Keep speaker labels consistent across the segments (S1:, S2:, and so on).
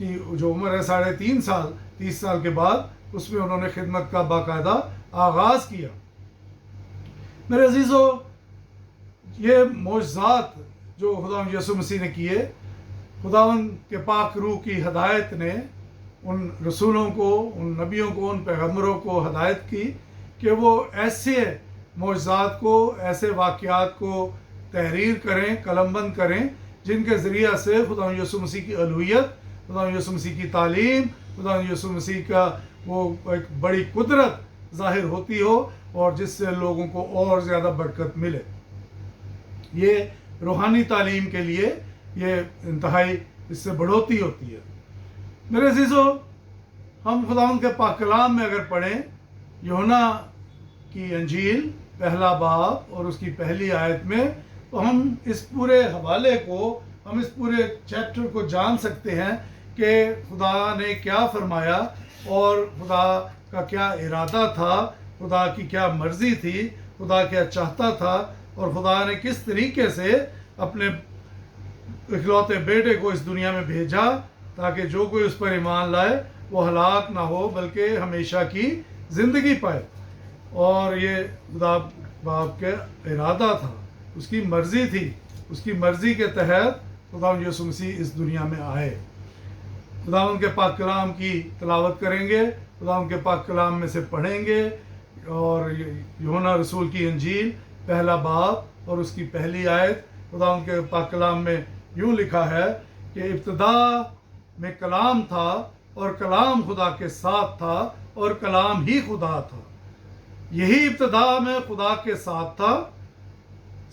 S1: کی جو عمر ہے 3.5 سال، 30 سال کے بعد اس میں انہوں نے خدمت کا باقاعدہ آغاز کیا۔ میرے عزیزو، یہ معجزات جو خداوند یسوع مسیح نے کیے، خداوند کے پاک روح کی ہدایت نے ان رسولوں کو، ان نبیوں کو، ان پیغمبروں کو ہدایت کی کہ وہ ایسے معجزات کو، ایسے واقعات کو تحریر کریں، قلم بند کریں، جن کے ذریعہ سے خداوند یسوع مسیح کی الوہیت، خداوند یسوع مسیح کی تعلیم، خداوند یسوع مسیح کا وہ ایک بڑی قدرت ظاہر ہوتی ہو، اور جس سے لوگوں کو اور زیادہ برکت ملے۔ یہ روحانی تعلیم کے لیے یہ انتہائی اس سے بڑھوتی ہوتی ہے۔ میرے عزیزو، ہم خداوند کے پاک کلام میں اگر پڑھیں یوحنا کی انجیل پہلا باب اور اس کی پہلی آیت میں، تو ہم اس پورے حوالے کو، ہم اس پورے چیپٹر کو جان سکتے ہیں کہ خدا نے کیا فرمایا اور خدا کا کیا ارادہ تھا، خدا کی کیا مرضی تھی، خدا کیا چاہتا تھا، اور خدا نے کس طریقے سے اپنے اکلوتے بیٹے کو اس دنیا میں بھیجا تاکہ جو کوئی اس پر ایمان لائے وہ ہلاک نہ ہو بلکہ ہمیشہ کی زندگی پائے۔ اور یہ خدا باپ کا ارادہ تھا، اس کی مرضی تھی، اس کی مرضی کے تحت خداوند یسوع مسیح اس دنیا میں آئے۔ خداوند کے پاک کلام کی تلاوت کریں گے، خداوند کے پاک کلام میں سے پڑھیں گے، اور یوحنا رسول کی انجیل پہلا باب اور اس کی پہلی آیت، خداوند کے پاک کلام میں یوں لکھا ہے کہ ابتدا میں کلام تھا اور کلام خدا کے ساتھ تھا اور کلام ہی خدا تھا، یہی ابتدا میں خدا کے ساتھ تھا،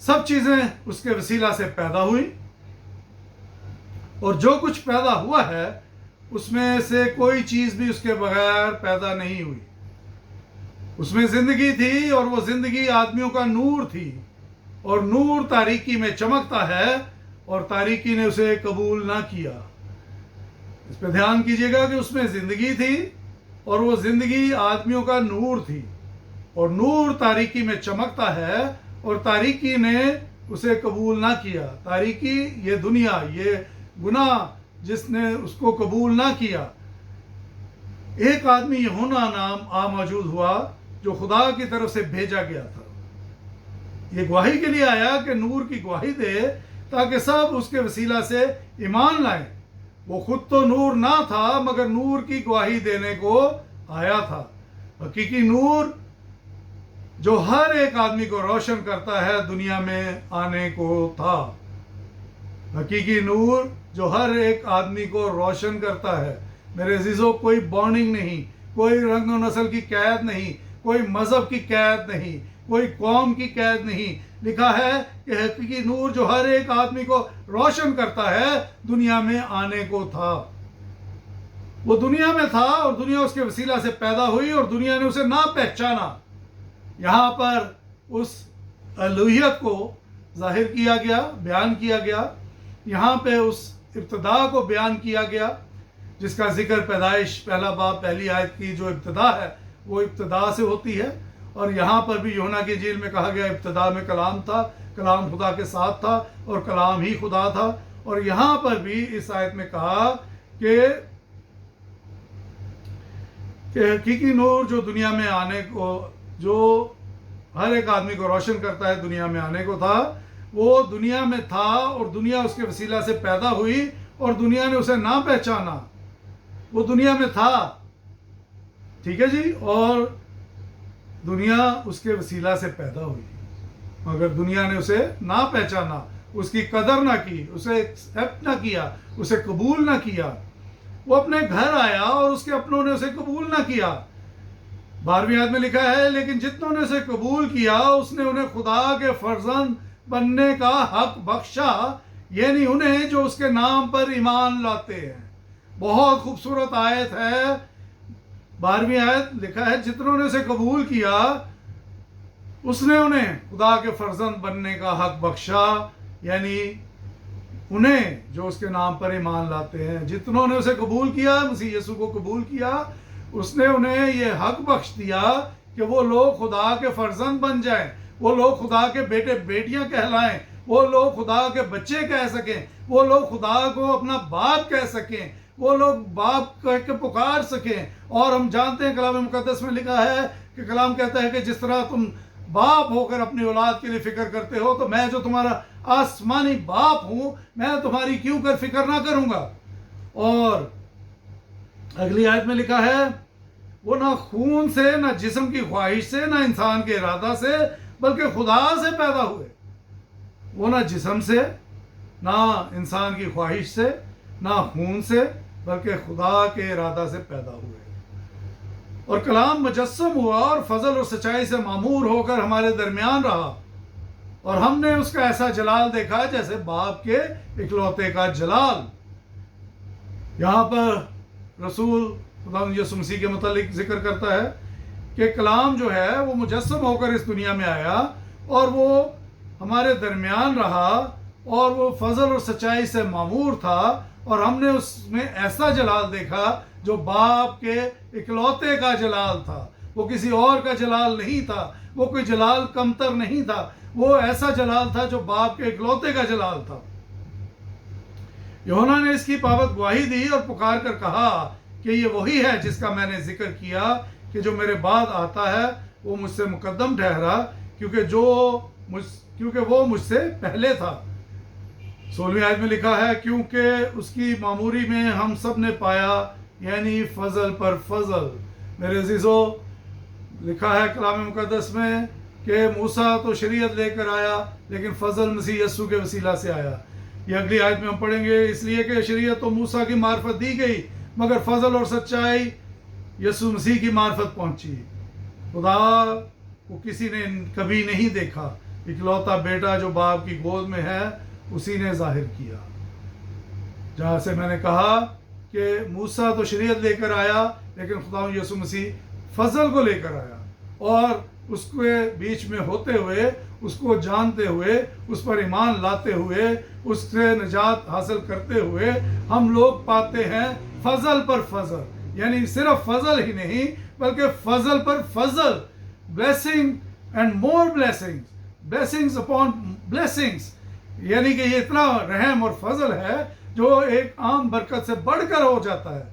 S1: سب چیزیں اس کے وسیلہ سے پیدا ہوئی، اور جو کچھ پیدا ہوا ہے اس میں سے کوئی چیز بھی اس کے بغیر پیدا نہیں ہوئی۔ اس میں زندگی تھی اور وہ زندگی آدمیوں کا نور تھی، اور نور تاریکی میں چمکتا ہے اور تاریکی نے اسے قبول نہ کیا۔ اس پہ دھیان کیجئے گا کہ اس میں زندگی تھی اور وہ زندگی آدمیوں کا نور تھی، اور نور تاریکی میں چمکتا ہے اور تاریکی نے اسے قبول نہ کیا۔ تاریکی یہ دنیا، یہ گناہ جس نے اس کو قبول نہ کیا۔ ایک آدمی یوحنا نام موجود ہوا جو خدا کی طرف سے بھیجا گیا تھا، یہ گواہی کے لیے آیا کہ نور کی گواہی دے تاکہ سب اس کے وسیلہ سے ایمان لائیں۔ وہ خود تو نور نہ تھا مگر نور کی گواہی دینے کو آیا تھا۔ حقیقی نور جو ہر ایک آدمی کو روشن کرتا ہے دنیا میں آنے کو تھا۔ حقیقی نور جو ہر ایک آدمی کو روشن کرتا ہے۔ میرے عزیزوں، کوئی بانڈنگ نہیں، کوئی رنگ و نسل کی قید نہیں، کوئی مذہب کی قید نہیں، کوئی قوم کی قید نہیں۔ لکھا ہے کہ حقیقی نور جو ہر ایک آدمی کو روشن کرتا ہے دنیا میں آنے کو تھا۔ وہ دنیا میں تھا اور دنیا اس کے وسیلہ سے پیدا ہوئی اور دنیا نے اسے نہ پہچانا۔ یہاں پر اس الوہیت کو ظاہر کیا گیا، بیان کیا گیا۔ یہاں پہ اس ابتدا کو بیان کیا گیا جس کا ذکر پیدائش پہلا باب پہلی آیت کی جو ابتدا ہے وہ ابتدا سے ہوتی ہے، اور یہاں پر بھی یوحنا کی انجیل میں کہا گیا ابتدا میں کلام تھا، کلام خدا کے ساتھ تھا اور کلام ہی خدا تھا۔ اور یہاں پر بھی اس آیت میں کہا کہ حقیقی نور جو دنیا میں آنے کو، جو ہر ایک آدمی کو روشن کرتا ہے دنیا میں آنے کو تھا، وہ دنیا میں تھا اور دنیا اس کے وسیلہ سے پیدا ہوئی اور دنیا نے اسے نہ پہچانا۔ وہ دنیا میں تھا، ٹھیک ہے جی، اور دنیا اس کے وسیلہ سے پیدا ہوئی، مگر دنیا نے اسے نہ پہچانا، اس کی قدر نہ کی، اسے ایکسپٹ نہ کیا، اسے قبول نہ کیا۔ وہ اپنے گھر آیا اور اس کے اپنوں نے اسے قبول نہ کیا۔ 12ویں آیت میں لکھا ہے لیکن جتنوں نے اسے قبول کیا اس نے انہیں خدا کے فرزند بننے کا حق بخشا، یعنی انہیں جو اس کے نام پر ایمان لاتے ہیں۔ بہت خوبصورت آیت ہے، 12ویں آیت لکھا ہے جتنوں نے اسے قبول کیا اس نے انہیں خدا کے فرزند بننے کا حق بخشا، یعنی انہیں جو اس کے نام پر ایمان لاتے ہیں۔ جتنوں نے اسے قبول کیا، مسیح یسوع کو قبول کیا، اس نے انہیں یہ حق بخش دیا کہ وہ لوگ خدا کے فرزند بن جائیں، وہ لوگ خدا کے بیٹے بیٹیاں کہلائیں، وہ لوگ خدا کے بچے کہہ سکیں، وہ لوگ خدا کو اپنا باپ کہہ سکیں، وہ لوگ باپ کہہ کے پکار سکیں. اور ہم جانتے ہیں کلام مقدس میں لکھا ہے کہ کلام کہتا ہے کہ جس طرح تم باپ ہو کر اپنی اولاد کے لیے فکر کرتے ہو تو میں جو تمہارا آسمانی باپ ہوں میں تمہاری کیوں کر فکر نہ کروں گا. اور اگلی آیت میں لکھا ہے وہ نہ خون سے نہ جسم کی خواہش سے نہ انسان کے ارادہ سے بلکہ خدا سے پیدا ہوئے. وہ نہ جسم سے نہ انسان کی خواہش سے نہ خون سے بلکہ خدا کے ارادہ سے پیدا ہوئے. اور کلام مجسم ہوا اور فضل اور سچائی سے معمور ہو کر ہمارے درمیان رہا اور ہم نے اس کا ایسا جلال دیکھا جیسے باپ کے اکلوتے کا جلال. یہاں پر رسول خدا یسوع مسیح کے متعلق ذکر کرتا ہے کہ کلام جو ہے وہ مجسم ہو کر اس دنیا میں آیا اور وہ ہمارے درمیان رہا اور وہ فضل اور سچائی سے معمور تھا اور ہم نے اس میں ایسا جلال دیکھا جو باپ کے اکلوتے کا جلال تھا. وہ کسی اور کا جلال نہیں تھا, وہ کوئی جلال کمتر نہیں تھا, وہ ایسا جلال تھا جو باپ کے اکلوتے کا جلال تھا. یوحنا نے اس کی بابت گواہی دی اور پکار کر کہا کہ یہ وہی ہے جس کا میں نے ذکر کیا کہ جو میرے بعد آتا ہے وہ مجھ سے مقدم ٹھہرا کیونکہ وہ مجھ سے پہلے تھا. 16ویں آیت میں لکھا ہے کیونکہ اس کی معموری میں ہم سب نے پایا یعنی فضل پر فضل. میرے عزیزو لکھا ہے کلام مقدس میں کہ موسیٰ تو شریعت لے کر آیا لیکن فضل مسیح یسوع کے وسیلہ سے آیا. یہ اگلی آیت میں ہم پڑھیں گے اس لیے کہ شریعت تو موسیٰ کی معرفت دی گئی مگر فضل اور سچائی یسوع مسیح کی معرفت پہنچی. خدا کو کسی نے کبھی نہیں دیکھا, اکلوتا بیٹا جو باپ کی گود میں ہے اسی نے ظاہر کیا. جہاں سے میں نے کہا کہ موسیٰ تو شریعت لے کر آیا لیکن خدا یسوع مسیح فضل کو لے کر آیا اور اس کے بیچ میں ہوتے ہوئے, اس کو جانتے ہوئے, اس پر ایمان لاتے ہوئے, اس سے نجات حاصل کرتے ہوئے ہم لوگ پاتے ہیں فضل پر فضل. یعنی صرف فضل ہی نہیں بلکہ فضل پر فضل, blessing and more blessings, blessings upon blessings. یعنی کہ یہ اتنا رحم اور فضل ہے جو ایک عام برکت سے بڑھ کر ہو جاتا ہے.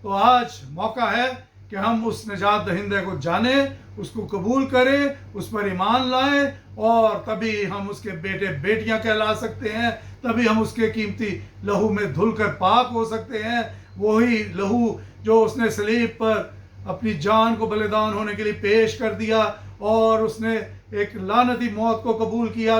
S1: تو آج موقع ہے کہ ہم اس نجات دہندے کو جانیں, اس کو قبول کریں, اس پر ایمان لائیں اور تبھی ہم اس کے بیٹے بیٹیاں کہلا سکتے ہیں, تبھی ہم اس کے قیمتی لہو میں دھل کر پاک ہو سکتے ہیں. وہی لہو جو اس نے صلیب پر اپنی جان کو بلیدان ہونے کے لیے پیش کر دیا اور اس نے ایک لعنتی موت کو قبول کیا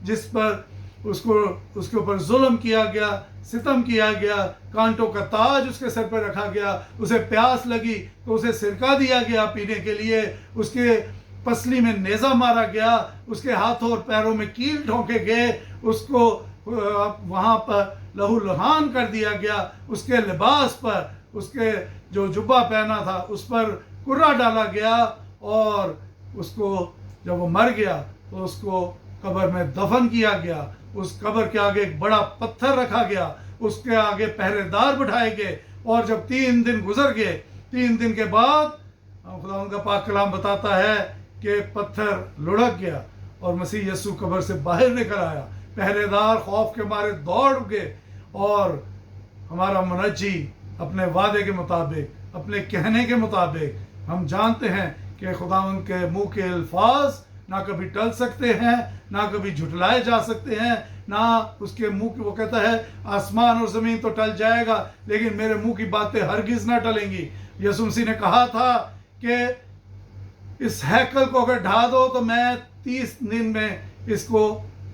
S1: جس پر اس کے اوپر ظلم کیا گیا, ستم کیا گیا, کانٹوں کا تاج اس کے سر پر رکھا گیا, اسے پیاس لگی تو اسے سرکہ دیا گیا پینے کے لیے, اس کے پسلی میں نیزہ مارا گیا, اس کے ہاتھوں اور پیروں میں کیل ٹھونکے گئے, اس کو وہاں پر لہو لہان کر دیا گیا, اس کے لباس پر, اس کے جو جبہ پہنا تھا اس پر کرا ڈالا گیا اور اس کو جب وہ مر گیا تو اس کو قبر میں دفن کیا گیا. اس قبر کے آگے ایک بڑا پتھر رکھا گیا, اس کے آگے پہرے دار بٹھائے گئے اور جب 3 دن گزر گئے 3 دن کے بعد خدا ان کا پاک کلام بتاتا ہے کہ پتھر لڑک گیا اور مسیح یسوع قبر سے باہر نکل آیا. پہرے دار خوف کے مارے دوڑ گئے اور ہمارا منجی اپنے وعدے کے مطابق, اپنے کہنے کے مطابق, ہم جانتے ہیں کہ خدا ان کے منہ کے الفاظ نہ کبھی ٹل سکتے ہیں, نہ کبھی جھٹلائے جا سکتے ہیں, نہ اس کے منہ کی, وہ کہتا ہے آسمان اور زمین تو ٹل جائے گا لیکن میرے منہ کی باتیں ہرگز نہ ٹلیں گی. یسوع مسیح نے کہا تھا کہ اس ہیکل کو اگر ڈھا دو تو میں 30 دن میں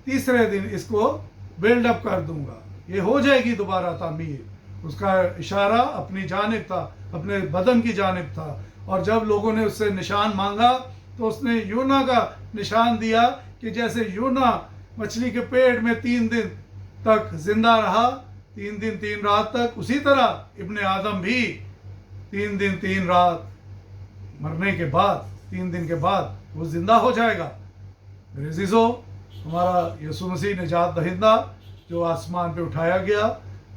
S1: تیسرے دن اس کو بلڈ اپ کر دوں گا, یہ ہو جائے گی دوبارہ تعمیر. اس کا اشارہ اپنی جانب تھا, اپنے بدن کی جانب تھا. اور جب لوگوں نے اس سے نشان مانگا تو اس نے یونا کا نشان دیا کہ جیسے یونا مچھلی کے پیٹ میں 3 دن تک زندہ رہا, 3 دن 3 رات تک, اسی طرح ابن آدم بھی 3 دن 3 رات مرنے کے بعد 3 دن کے بعد وہ زندہ ہو جائے گا. میرے عزیزو, ہمارا یسوع مسیح نجات دہندہ جو آسمان پہ اٹھایا گیا,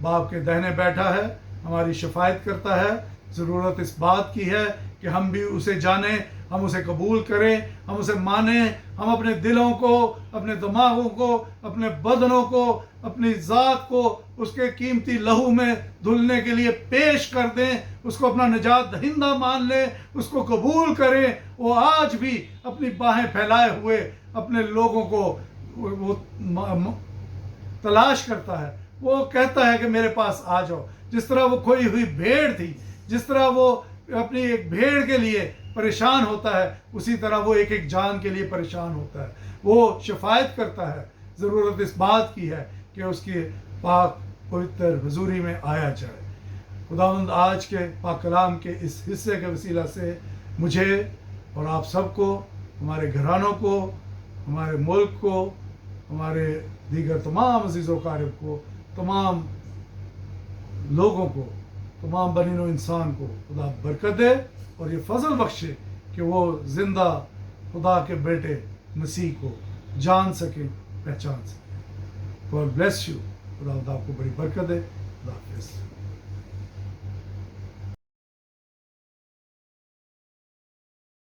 S1: باپ کے دہنے بیٹھا ہے, ہماری شفاعت کرتا ہے. ضرورت اس بات کی ہے کہ ہم بھی اسے جانیں ہم اسے قبول کریں، ہم اسے مانیں، ہم اپنے دلوں کو، اپنے دماغوں کو، اپنے بدنوں کو، اپنی ذات کو اس کے قیمتی لہو میں دھلنے کے لیے پیش کر دیں، اس کو اپنا نجات دہندہ مان لیں، اس کو قبول کریں۔ وہ آج بھی اپنی باہیں پھیلائے ہوئے اپنے لوگوں کو وہ تلاش کرتا ہے، وہ کہتا ہے کہ میرے پاس آ جاؤ۔ جس طرح وہ کھوئی ہوئی بھیڑ تھی، جس طرح وہ اپنی ایک بھیڑ کے لیے پریشان ہوتا ہے، اسی طرح وہ ایک ایک جان کے لیے پریشان ہوتا ہے، وہ شفاعت کرتا ہے۔ ضرورت اس بات کی ہے کہ اس کی پاک پوتر حضوری میں آیا جائے۔ خداوند آج کے پاک کلام کے اس حصے کے وسیلہ سے مجھے اور آپ سب کو، ہمارے گھرانوں کو، ہمارے ملک کو، ہمارے دیگر تمام عزیز و اقارب کو، تمام لوگوں کو، تمام بنی و انسان کو خدا برکت دے اور یہ فضل بخشے کہ وہ زندہ خدا کے بیٹے مسیح کو جان سکیں، پہچان سکیں۔ God bless you۔ خدا آپ کو بڑی برکت دے۔ خدا حافظ۔